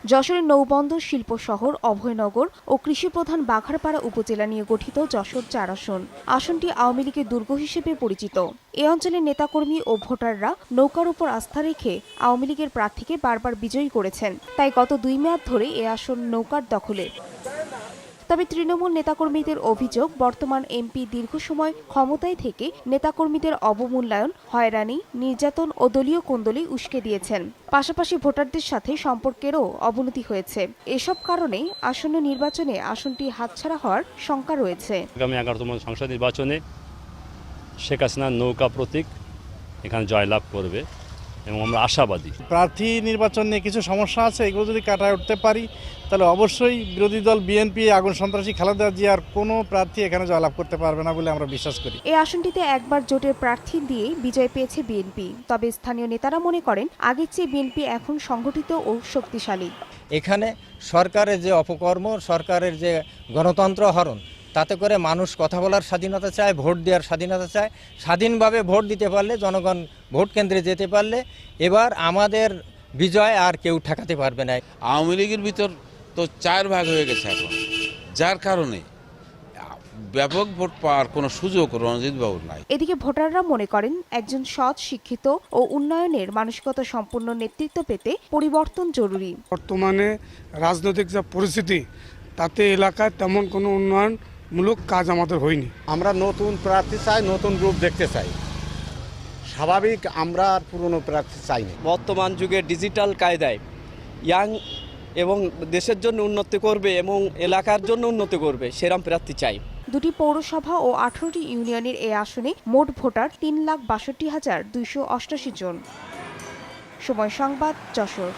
যশোরের নৌবন্দর শিল্প শহর অভয়নগর ও কৃষিপ্রধান বাঘারপাড়া উপজেলা নিয়ে গঠিত যশোর ৪ আসন। আসনটি আওয়ামী লীগের দুর্গ হিসেবে পরিচিত। এ অঞ্চলের নেতাকর্মী ও ভোটাররা নৌকার উপর আস্থা রেখে আওয়ামী লীগের প্রার্থীকে বারবার বিজয়ী করেছেন। তাই গত ২ মেয়াদ ধরে এ আসন নৌকার দখলে। তবে তৃণমূল নেতাকর্মীদের অভিযোগ, বর্তমান এমপি দীর্ঘ সময় ক্ষমতায় থেকে নেতাকর্মীদের অবমূল্যায়ন, হয়রানি, নির্যাতন ও দলীয় কোন্দলে উস্কে দিয়েছেন। পাশাপাশি ভোটারদের সাথে সম্পর্কেরও অবনতি হয়েছে। এসব কারণে আসন্ন নির্বাচনে আসনটি হাতছাড়া হওয়ার শঙ্কা রয়েছে। আগামী 11তম সংসদ নির্বাচনে শেখ হাসিনার নৌকা প্রতীক এখানে জয়লাভ করবে এবং আমরা আশাবাদী। প্রার্থী নির্বাচন নিয়ে কিছু সমস্যা আছে, এগুলো যদি কাটায় উঠতে পারি তাহলে অবশ্যই বিরোধী দল বিএনপি, আগুন সন্ত্রাসী খালেদা জিয়ার কোনো প্রার্থী এখানে জয়লাভ করতে পারবে না বলে আমরা বিশ্বাস করি। এই আসনটিতে একবার জোটের প্রার্থী দিয়ে বিজয় পেয়েছে বিএনপি। তবে স্থানীয় নেতারা মনে করেন আগের চেয়ে বিএনপি এখন সংগঠিত ও শক্তিশালী। এখানে সরকারের যে অপকর্ম, সরকারের যে গণতন্ত্র হরণ, তাতে করে মানুষ কথা বলার স্বাধীনতা চায়, ভোট দেওয়ার স্বাধীনতা চায়। স্বাধীনভাবে ভোট দিতে পারলে, জনগণ ভোট কেন্দ্রে যেতে পারলে এবার আমাদের বিজয় আর কেউ ঠেকাতে পারবে না। আওয়ামী লীগের ভিতর তো 4 ভাগ হয়ে গেছে এখন, যার কারণে ব্যাপক ভোট পাওয়ার কোনো সুযোগ রণজিৎ বাবুর নাই। এদিকে ভোটাররা মনে করেন একজন সৎ, শিক্ষিত ও উন্নয়নের মানসিকতা সম্পন্ন নেতৃত্ব পেতে পরিবর্তন জরুরি। বর্তমানে রাজনৈতিক যা পরিস্থিতি, তাতে এলাকায় তেমন কোনো উন্নয়নমূলক কাজ আমাদের হয়নি। আমরা নতুন প্রার্থী চাই, নতুন রূপ দেখতে চাই। স্বাভাবিক, আমরা আর পুরনো প্রার্থী চাই না। বর্তমান যুগে ডিজিটাল কায়দায় ইয়াং এবং দেশের জন্য উন্নতি করবে এবং এলাকার জন্য উন্নতি করবে সেরকম প্রার্থী চাই। দুটি পৌরসভা ও 18টি ইউনিয়নের এই আসনে মোট ভোটার 3,62,288 জন। সময় সংবাদ, যশোর।